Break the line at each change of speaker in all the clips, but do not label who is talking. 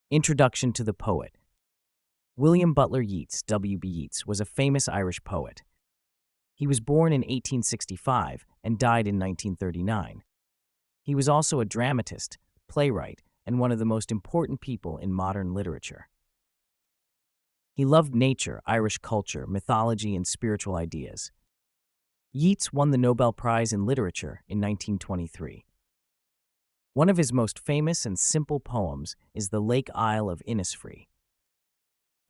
Introduction to the poet. William Butler Yeats, W.B. Yeats, was a famous Irish poet. He was born in 1865 and died in 1939. He was also a dramatist, playwright, and one of the most important people in modern literature. He loved nature, Irish culture, mythology, and spiritual ideas. Yeats won the Nobel Prize in Literature in 1923. One of his most famous and simple poems is The Lake Isle of Innisfree.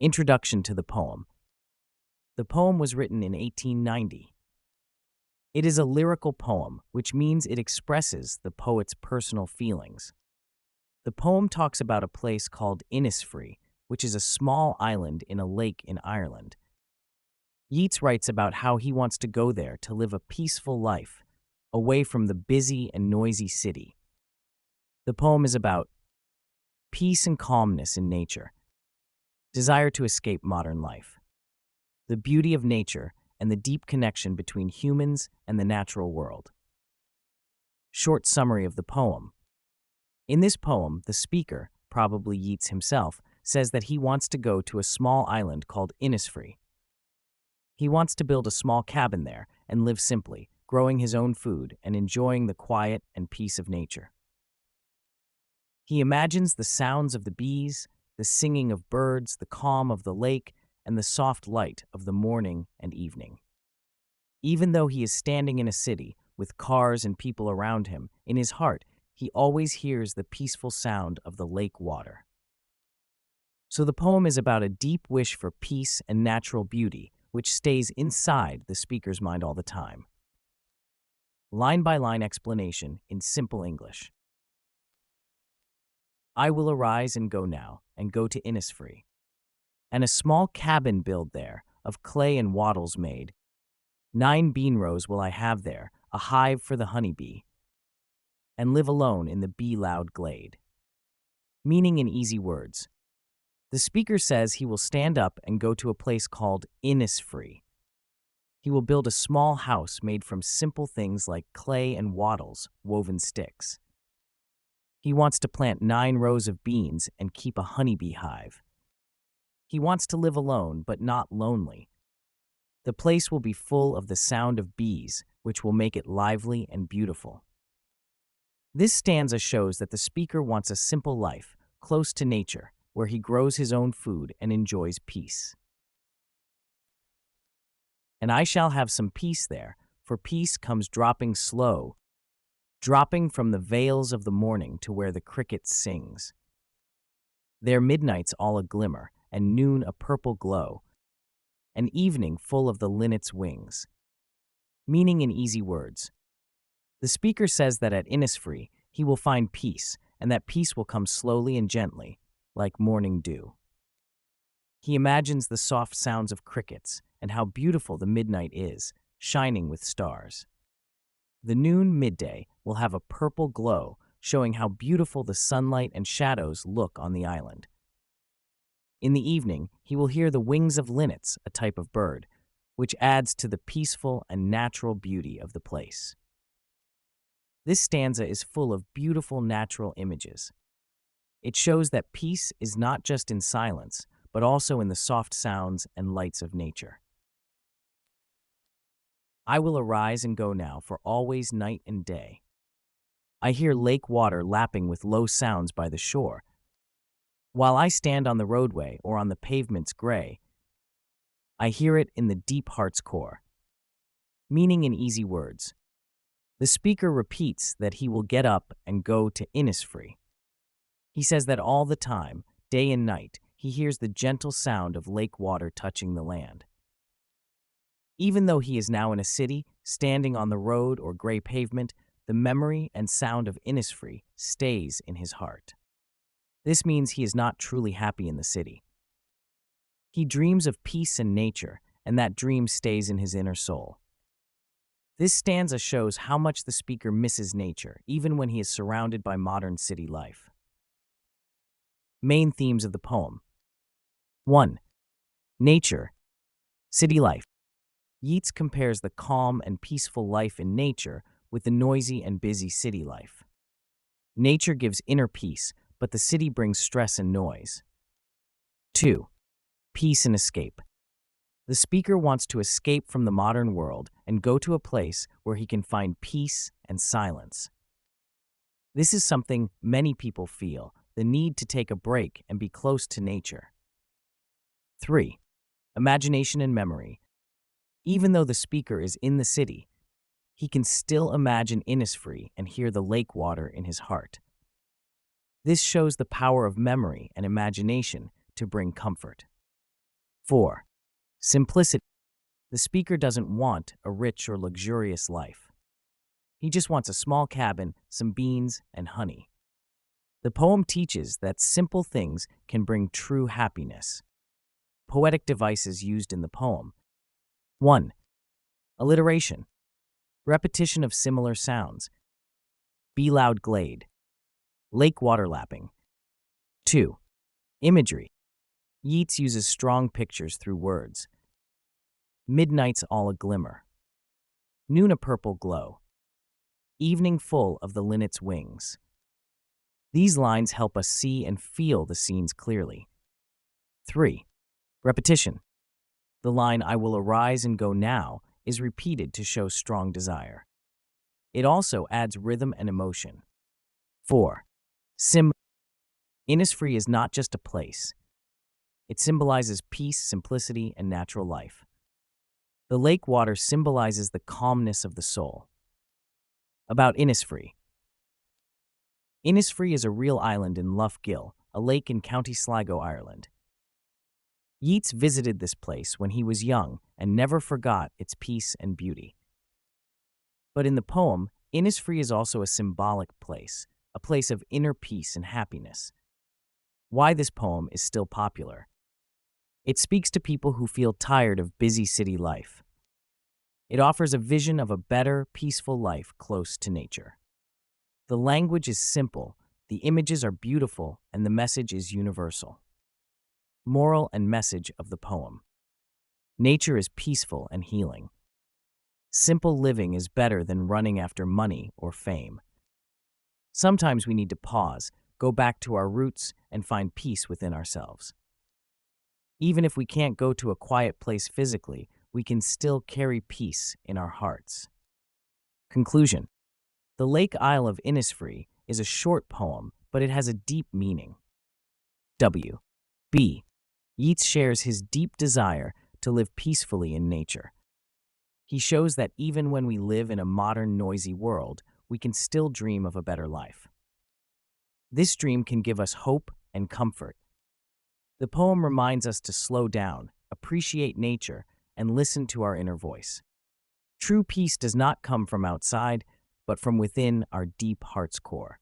Introduction to the poem. The poem was written in 1890. It is a lyrical poem, which means it expresses the poet's personal feelings. The poem talks about a place called Innisfree, which is a small island in a lake in Ireland. Yeats writes about how he wants to go there to live a peaceful life, away from the busy and noisy city. The poem is about peace and calmness in nature, desire to escape modern life, the beauty of nature, and the deep connection between humans and the natural world. Short summary of the poem. In this poem, the speaker, probably Yeats himself, says that he wants to go to a small island called Innisfree. He wants to build a small cabin there and live simply, growing his own food and enjoying the quiet and peace of nature. He imagines the sounds of the bees, the singing of birds, the calm of the lake, and the soft light of the morning and evening. Even though he is standing in a city with cars and people around him, in his heart, he always hears the peaceful sound of the lake water. So the poem is about a deep wish for peace and natural beauty, which stays inside the speaker's mind all the time. Line-by-line explanation in simple English. I will arise and go now, and go to Innisfree, and a small cabin build there, of clay and wattles made. 9 bean rows will I have there, a hive for the honey bee, and live alone in the bee-loud glade. Meaning in easy words. The speaker says he will stand up and go to a place called Innisfree. He will build a small house made from simple things like clay and wattles, woven sticks. He wants to plant 9 rows of beans and keep a honeybee hive. He wants to live alone, but not lonely. The place will be full of the sound of bees, which will make it lively and beautiful. This stanza shows that the speaker wants a simple life, close to nature, where he grows his own food and enjoys peace. And I shall have some peace there, for peace comes dropping slow, dropping from the vales of the morning to where the cricket sings. There midnight's all a glimmer, and noon a purple glow, and evening full of the linnet's wings. Meaning in easy words. The speaker says that at Innisfree he will find peace, and that peace will come slowly and gently, like morning dew. He imagines the soft sounds of crickets and how beautiful the midnight is, shining with stars. The noon midday will have a purple glow, showing how beautiful the sunlight and shadows look on the island. In the evening, he will hear the wings of linnets, a type of bird, which adds to the peaceful and natural beauty of the place. This stanza is full of beautiful natural images. It shows that peace is not just in silence, but also in the soft sounds and lights of nature. I will arise and go now, for always night and day. I hear lake water lapping with low sounds by the shore, while I stand on the roadway or on the pavement's gray. I hear it in the deep heart's core. Meaning in easy words. The speaker repeats that he will get up and go to Innisfree. He says that all the time, day and night, he hears the gentle sound of lake water touching the land. Even though he is now in a city, standing on the road or gray pavement, the memory and sound of Innisfree stays in his heart. This means he is not truly happy in the city. He dreams of peace and nature, and that dream stays in his inner soul. This stanza shows how much the speaker misses nature, even when he is surrounded by modern city life. Main themes of the poem. 1. Nature, city life. Yeats compares the calm and peaceful life in nature with the noisy and busy city life. Nature gives inner peace, but the city brings stress and noise. 2. Peace and escape. The speaker wants to escape from the modern world and go to a place where he can find peace and silence. This is something many people feel, the need to take a break and be close to nature. 3. Imagination and memory. Even though the speaker is in the city, he can still imagine Innisfree and hear the lake water in his heart. This shows the power of memory and imagination to bring comfort. 4. Simplicity. The speaker doesn't want a rich or luxurious life. He just wants a small cabin, some beans, and honey. The poem teaches that simple things can bring true happiness. Poetic devices used in the poem. 1. Alliteration. Repetition of similar sounds. Be loud glade. Lake waterlapping. 2. Imagery. Yeats uses strong pictures through words. Midnight's all a glimmer. Noon a purple glow. Evening full of the linnet's wings. These lines help us see and feel the scenes clearly. 3. Repetition. The line, "I will arise and go now," is repeated to show strong desire. It also adds rhythm and emotion. 4. Innisfree is not just a place. It symbolizes peace, simplicity, and natural life. The lake water symbolizes the calmness of the soul. About Innisfree. Innisfree is a real island in Lough Gill, a lake in County Sligo, Ireland. Yeats visited this place when he was young and never forgot its peace and beauty. But in the poem, Innisfree is also a symbolic place, a place of inner peace and happiness. Why this poem is still popular. It speaks to people who feel tired of busy city life. It offers a vision of a better, peaceful life close to nature. The language is simple, the images are beautiful, and the message is universal. Moral and message of the poem. Nature is peaceful and healing. Simple living is better than running after money or fame. Sometimes we need to pause, go back to our roots, and find peace within ourselves. Even if we can't go to a quiet place physically, we can still carry peace in our hearts. Conclusion. The Lake Isle of Innisfree is a short poem, but it has a deep meaning. B. Yeats shares his deep desire to live peacefully in nature. He shows that even when we live in a modern, noisy world, we can still dream of a better life. This dream can give us hope and comfort. The poem reminds us to slow down, appreciate nature, and listen to our inner voice. True peace does not come from outside, but from within our deep heart's core.